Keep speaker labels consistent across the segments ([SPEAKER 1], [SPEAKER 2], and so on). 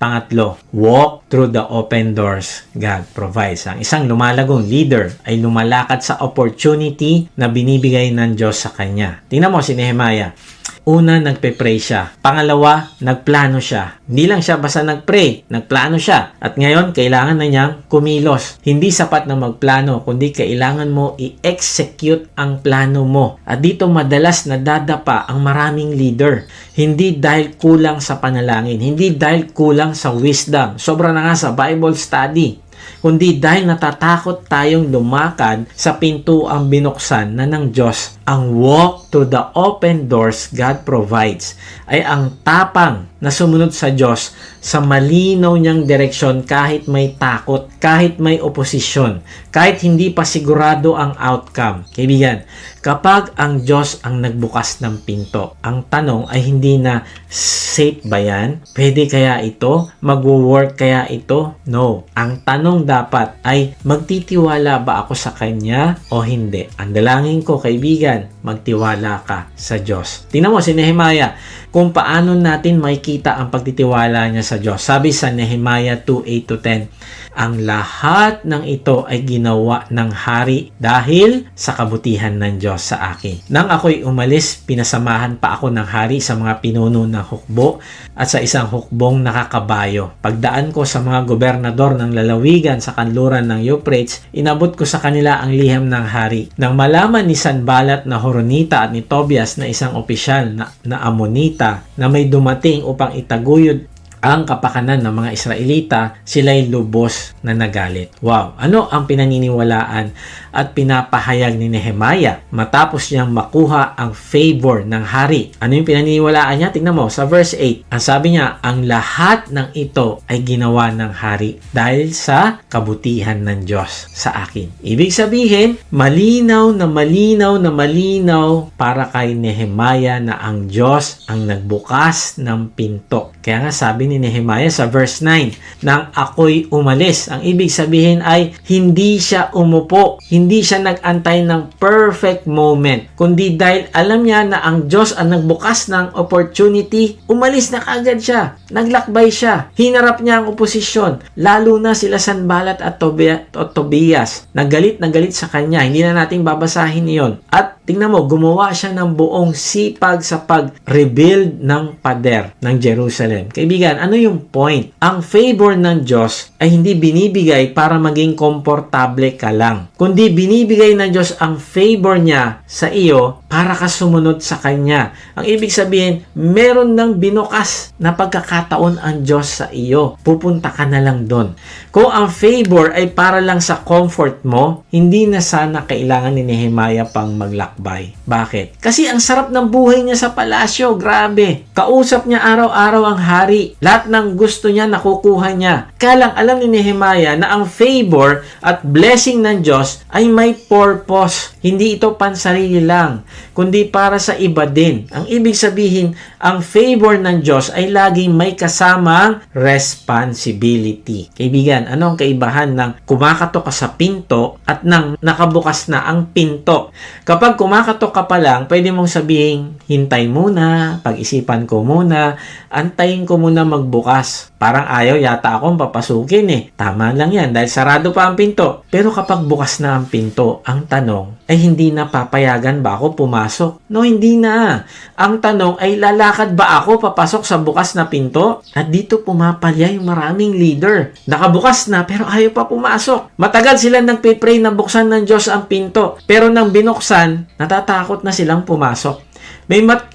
[SPEAKER 1] Pangatlo, walk through the open doors God provides. Ang isang lumalagong leader ay lumalakad sa opportunity na binibigay ng Diyos sa kanya. Tingnan mo si Nehemiah. Una, nagpe-pray siya. Pangalawa, nagplano siya. Hindi lang siya basta nagpray, nagplano siya. At ngayon, kailangan na niyang kumilos. Hindi sapat na magplano, kundi kailangan mo i-execute ang plano mo. At dito madalas nadadapa ang maraming leader. Hindi dahil kulang sa panalangin, hindi dahil kulang sa wisdom. Sobra na nga sa Bible study. Kundi dahil natatakot tayong lumakad sa pintuang binuksan na ng Diyos. Ang walk through the open doors God provides ay ang tapang na sumunod sa Diyos sa malinaw niyang direksyon kahit may takot, kahit may oposisyon, kahit hindi pa sigurado ang outcome. Kaibigan, kapag ang Diyos ang nagbukas ng pinto, ang tanong ay hindi na safe ba yan? Pwede kaya ito? Mag-work kaya ito? No. Ang tanong dapat ay magtitiwala ba ako sa Kanya o hindi? Ang dalangin ko, kaibigan, magtiwala ka sa Diyos. Tingnan mo si Nehemiah, kung paano natin makikita ang pagtitiwala niya sa Diyos. Sabi sa Nehemiah 2:8-10, ang lahat ng ito ay ginawa ng hari dahil sa kabutihan ng Diyos sa akin. Nang ako'y umalis, pinasamahan pa ako ng hari sa mga pinuno ng hukbo at sa isang hukbong nakakabayo. Pagdaan ko sa mga gobernador ng lalawigan sa kanluran ng Euphrates, inabot ko sa kanila ang liham ng hari. Nang malaman ni Sanballat na Horonita at ni Tobias na isang opisyal na Amonita na may dumating upang itaguyod ang kapakanan ng mga Israelita, sila'y lubos na nagalit. Wow! Ano ang pinaniniwalaan at pinapahayag ni Nehemiah matapos niyang makuha ang favor ng hari? Ano yung pinaniniwalaan niya? Tingnan mo sa verse 8. Ang sabi niya, ang lahat ng ito ay ginawa ng hari dahil sa kabutihan ng Diyos sa akin. Ibig sabihin, malinaw na malinaw para kay Nehemiah na ang Diyos ang nagbukas ng pinto. Kaya nga sabi ni Nehemiah sa verse 9, nang ako'y umalis. Ang ibig sabihin ay hindi siya umupo, hindi siya nag-antay ng perfect moment, kundi dahil alam niya na ang Diyos ang nagbukas ng opportunity, umalis na kaagad siya, naglakbay siya, hinarap niya ang oposisyon, lalo na sila Sanballat at Tobias, nagalit sa kanya. Hindi na natin babasahin iyon. At tingnan mo, gumawa siya ng buong sipag sa pag-rebuild ng pader ng Jerusalem. Kaibigan, ano yung point? Ang favor ng Diyos ay hindi binibigay para maging komportable ka lang, kundi binibigay ng Diyos ang favor niya sa iyo para ka sumunod sa Kanya. Ang ibig sabihin, meron ng binukas na pagkakataon ang Diyos sa iyo. Pupunta ka na lang doon. Kung ang favor ay para lang sa comfort mo, hindi na sana kailangan ni Nehemiah pang maglakbay. Bakit? Kasi ang sarap ng buhay niya sa palasyo. Grabe. Kausap niya araw-araw ang hari. Lahat ng gusto niya nakukuha niya. Kaya lang alam ni Nehemiah na ang favor at blessing ng Diyos ay may purpose. Hindi ito pansarili lang, kundi para sa iba din. Ang ibig sabihin, ang favor ng Diyos ay laging may kasamang responsibility. Kaibigan, ano ang kaibahan ng kumakatok ka sa pinto at nang nakabukas na ang pinto? Kapag kumakatok ka pa lang, pwede mong sabihin, hintay muna, pag-isipan ko muna, antayin ko muna magbukas. Parang ayaw yata akong papasukin eh. Tama lang yan dahil sarado pa ang pinto. Pero kapag bukas na ang pinto, ang tanong ay hindi na papayagan ba ako pumasok? No, hindi na. Ang tanong ay lalakad ba ako papasok sa bukas na pinto? At dito pumapalya yung maraming leader. Nakabukas na pero ayaw pa pumasok. Matagal sila nagpipray na buksan ng Diyos ang pinto. Pero nang binuksan, natatakot na silang pumasok.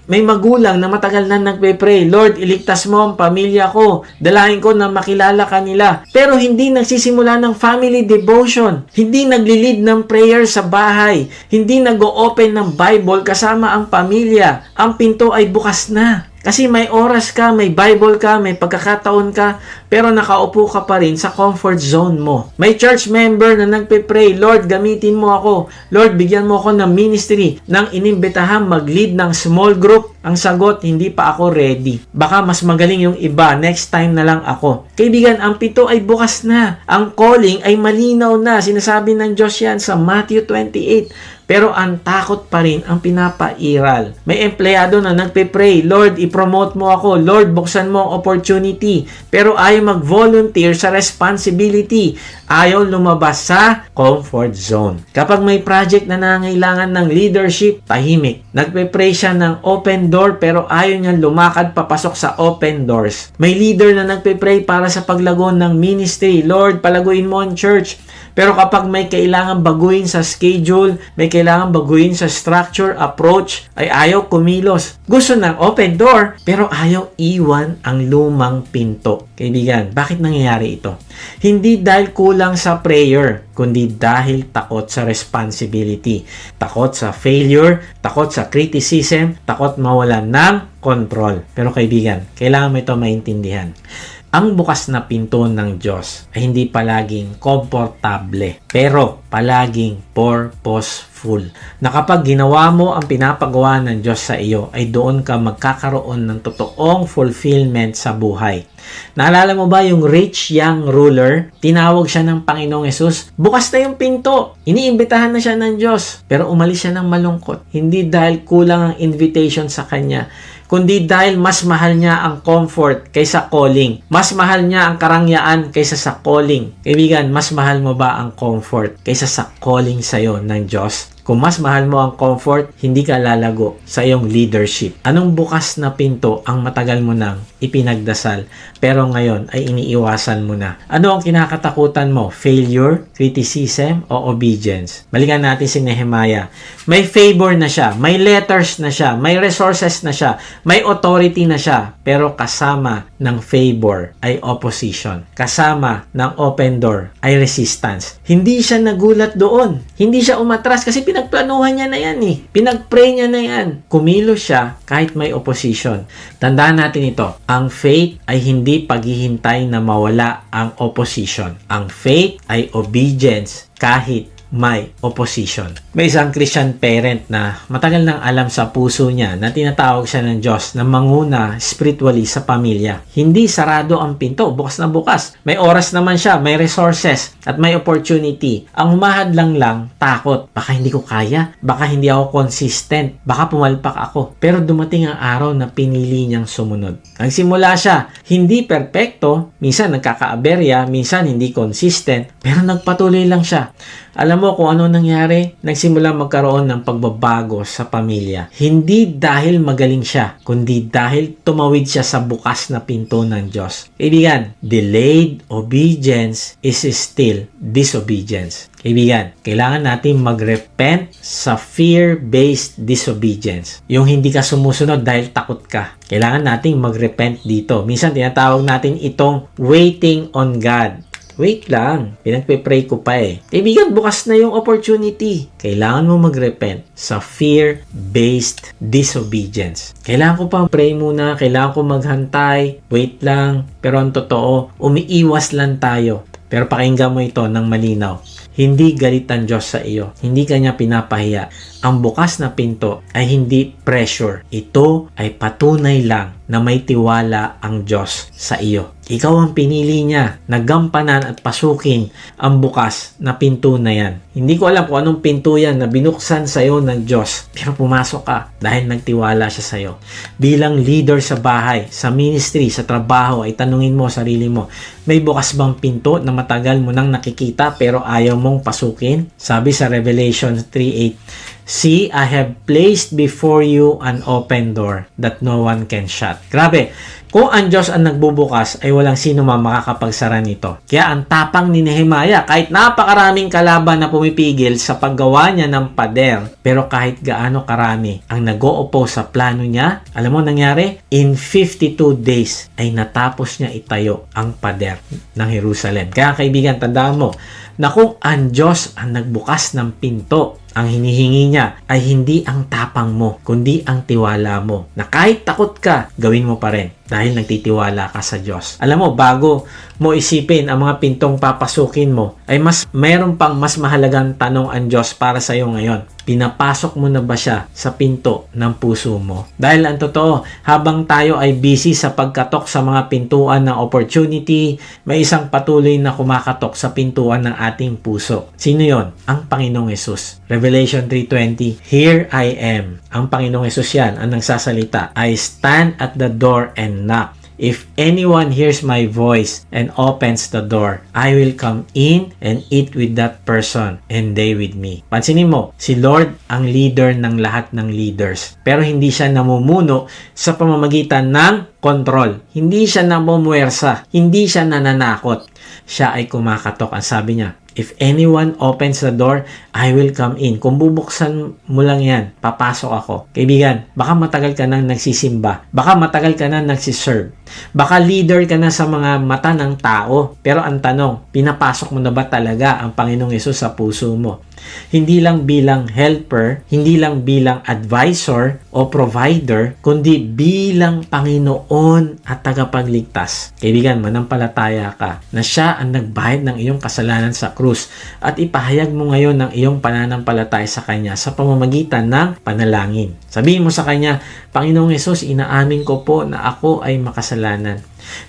[SPEAKER 1] May magulang na matagal na nagpe-pray, Lord, iligtas mo ang pamilya ko. Dalahin ko na makilala ka nila. Pero hindi nagsisimula ng family devotion. Hindi nagli-lead ng prayer sa bahay. Hindi nag-o-open ng Bible kasama ang pamilya. Ang pinto ay bukas na. Kasi may oras ka, may Bible ka, may pagkakataon ka, pero nakaupo ka pa rin sa comfort zone mo. May church member na nagpe-pray, Lord, gamitin mo ako. Lord, bigyan mo ako ng ministry. Nang inimbitahan mag-lead ng small group, ang sagot, hindi pa ako ready. Baka mas magaling yung iba, next time na lang ako. Kaibigan, ang pinto ay bukas na. Ang calling ay malinaw na. Sinasabi ng Diyos yan sa Matthew 28. pero ang takot pa rin ang pinapairal. May empleyado na nagpe-pray, Lord, i-promote mo ako. Lord, buksan mo ang opportunity. Pero ayaw mag-volunteer sa responsibility. Ayaw lumabas sa comfort zone. Kapag may project na nangailangan ng leadership, tahimik. Nagpe-pray siya ng open door pero ayaw niya lumakad papasok sa open doors. May leader na nagpe-pray para sa paglago ng ministry. Lord, palaguin mo ang church. Pero kapag may kailangan baguhin sa schedule, may kailangan baguhin sa structure, approach, ay ayaw kumilos. Gusto ng open door, pero ayaw iwan ang lumang pinto. Kaibigan, bakit nangyayari ito? Hindi dahil kulang sa prayer, kundi dahil takot sa responsibility, takot sa failure, takot sa criticism, takot mawalan ng control. Pero kaibigan, kailangan mo ito maintindihan. Ang bukas na pinto ng Diyos ay hindi palaging komportable, pero palaging purposeful. Na kapag ginawa mo ang pinapagawa ng Diyos sa iyo, ay doon ka magkakaroon ng totoong fulfillment sa buhay. Naalala mo ba yung rich young ruler? Tinawag siya ng Panginoong Hesus. Bukas na yung pinto. Iniimbitahan na siya ng Diyos. Pero umalis siya ng malungkot. Hindi dahil kulang ang invitation sa kanya, kundi dahil mas mahal niya ang comfort kaysa calling. Mas mahal niya ang karangyaan kaysa sa calling. Kaibigan, mas mahal mo ba ang comfort kaysa sa calling sa'yo ng Diyos? Kung mas mahal mo ang comfort, hindi ka lalago sa iyong leadership. Anong bukas na pinto ang matagal mo nang ipinagdasal, pero ngayon ay iniiwasan mo na? Ano ang kinakatakutan mo? Failure, criticism, o obedience? Balikan natin si Nehemiah. May favor na siya, may letters na siya, may resources na siya, may authority na siya, pero kasama ng favor ay opposition. Kasama ng open door ay resistance. Hindi siya nagulat doon. Hindi siya umatras kasi pinagplanuhan niya na yan eh. Pinagpray niya na yan. Kumilos siya kahit may opposition. Tandaan natin ito. Ang faith ay hindi paghihintay na mawala ang opposition. Ang faith ay obedience kahit may opposition. May isang Christian parent na matagal nang alam sa puso niya na tinatawag siya ng Diyos na manguna spiritually sa pamilya. Hindi sarado ang pinto, bukas na bukas. May oras naman siya, may resources, at may opportunity. Ang humahadlang lang, takot. Baka hindi ko kaya, baka hindi ako consistent, baka pumalpak ako. Pero dumating ang araw na pinili niyang sumunod. Nagsimula siya, hindi perpekto, minsan nagkakaaberya, minsan hindi consistent, pero nagpatuloy lang siya. Alam mo kung ano nangyari? Nagsimula magkaroon ng pagbabago sa pamilya. Hindi dahil magaling siya, kundi dahil tumawid siya sa bukas na pinto ng Diyos. Kaibigan, delayed obedience is still disobedience. Kaibigan, kailangan natin mag-repent sa fear-based disobedience. Yung hindi ka sumusunod dahil takot ka. Kailangan natin mag-repent dito. Minsan tinatawag natin itong waiting on God. Wait lang, pinagpe-pray ko pa eh. Kaibigan, bukas na yung opportunity. Kailangan mo mag-repent sa fear-based disobedience. Kailangan ko pang pray muna, kailangan ko maghantay, wait lang. Pero ang totoo, umiiwas lang tayo. Pero pakinggan mo ito ng malinaw. Hindi galit ang Diyos sa iyo. Hindi kanya pinapahiya. Ang bukas na pinto ay hindi pressure. Ito ay patunay lang na may tiwala ang Diyos sa iyo. Ikaw ang pinili niya na gampanan at pasukin ang bukas na pinto na yan. Hindi ko alam kung anong pinto yan na binuksan sa iyo ng Diyos. Pero pumasok ka dahil nagtiwala siya sa iyo. Bilang leader sa bahay, sa ministry, sa trabaho, ay tanungin mo sarili mo, may bukas bang pinto na matagal mo nang nakikita pero ayaw mong pasukin? Sabi sa Revelation 3:8, See, I have placed before you an open door that no one can shut. Grabe. Kung ang Diyos ang nagbubukas, ay walang sino man makakapagsara nito. Kaya ang tapang ni Nehemiah, kahit napakaraming kalaban na pumipigil sa paggawa niya ng pader, pero kahit gaano karami ang nag-o-oppose sa plano niya, alam mo nangyari? In 52 days ay natapos niya itayo ang pader ng Jerusalem. Kaya kaibigan, tandaan mo na kung ang Diyos ang nagbukas ng pinto, ang hinihingi niya ay hindi ang tapang mo, kundi ang tiwala mo. Na kahit takot ka, gawin mo pa rin. dahil nagtitiwala ka sa Diyos. Alam mo, bago mo isipin ang mga pintong papasukin mo, ay mayroon pang mas mahalagang tanong ang Diyos para sa iyo ngayon. Pinapasok mo na ba siya sa pinto ng puso mo? Dahil ang totoo, habang tayo ay busy sa pagkatok sa mga pintuan ng opportunity, may isang patuloy na kumakatok sa pintuan ng ating puso. Sino yon? Ang Panginoong Hesus. Revelation 3:20, Here I am. Ang Panginoong Hesus yan ang nagsasalita. I stand at the door and knock. If anyone hears my voice and opens the door, I will come in and eat with that person and they with me. Pansinin mo, si Lord ang leader ng lahat ng leaders. Pero hindi siya namumuno sa pamamagitan ng control. Hindi siya namumuwersa. Hindi siya nananakot. Siya ay kumakatok. Ang sabi niya, if anyone opens the door, I will come in. Kung bubuksan mo lang yan, papasok ako. Kaibigan, baka matagal ka nang nagsisimba. Baka matagal ka nang nagsiserve. Baka leader ka na sa mga mata ng tao. Pero ang tanong, pinapasok mo na ba talaga ang Panginoong Hesus sa puso mo? Hindi lang bilang helper, hindi lang bilang advisor o provider, kundi bilang Panginoon at tagapagligtas. Kaibigan, manampalataya ka na siya ang nagbayad ng iyong kasalanan sa krus at ipahayag mo ngayon ng iyong pananampalataya sa Kanya sa pamamagitan ng panalangin. Sabihin mo sa Kanya, Panginoong Hesus, inaamin ko po na ako ay makasalanan.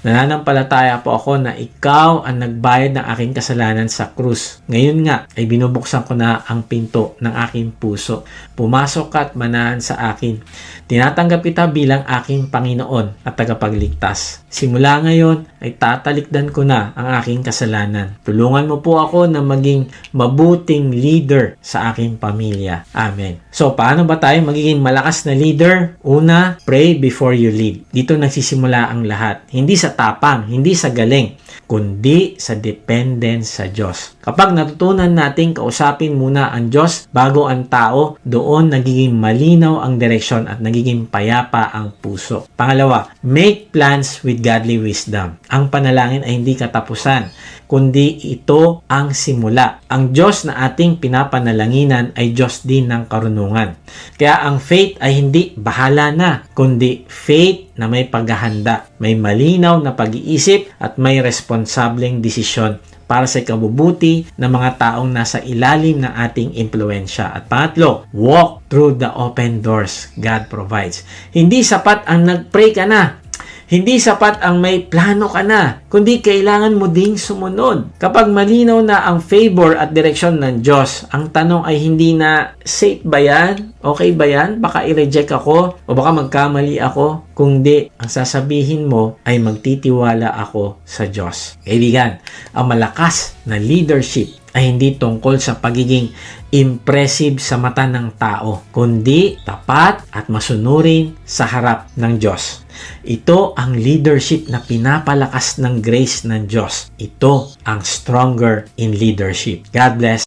[SPEAKER 1] Nananampalataya po ako na ikaw ang nagbayad ng aking kasalanan sa krus. Ngayon nga ay binubuksan ko na ang pinto ng aking puso. Pumasok ka at manahan sa akin. Tinatanggap kita bilang aking Panginoon at tagapagligtas. Simula ngayon ay tatalikdan ko na ang aking kasalanan. Tulungan mo po ako na maging mabuting leader sa aking pamilya. Amen. So, paano ba tayo magiging malakas na leader? Una, pray before you lead. Dito nagsisimula ang lahat. Hindi sa tapang, hindi sa galing, kundi sa dependence sa Diyos. Kapag natutunan nating kausapin muna ang Diyos bago ang tao, doon nagiging malinaw ang direksyon at nagiging payapa ang puso. Pangalawa, make plans with godly wisdom. Ang panalangin ay hindi katapusan, kundi ito ang simula. Ang Diyos na ating pinapanalanginan ay Diyos din ng karunungan. Kaya ang faith ay hindi bahala na, kundi faith na may paghahanda, may malinaw na pag-iisip at may responsableng desisyon para sa ikabubuti ng mga taong nasa ilalim ng ating impluensya. At pangatlo, walk through the open doors God provides. Hindi sapat ang nag-pray ka na. Hindi sapat ang may plano ka na, kundi kailangan mo ding sumunod. Kapag malinaw na ang favor at direksyon ng Diyos, ang tanong ay hindi na, safe ba yan? Okay ba yan? Baka i-reject ako o baka magkamali ako. Kung di, ang sasabihin mo ay magtitiwala ako sa Diyos. Kaibigan, ang malakas na leadership ay hindi tungkol sa pagiging impressive sa mata ng tao, kundi tapat at masunurin sa harap ng Diyos. Ito ang leadership na pinapalakas ng grace ng Diyos. Ito ang stronger in leadership. God bless.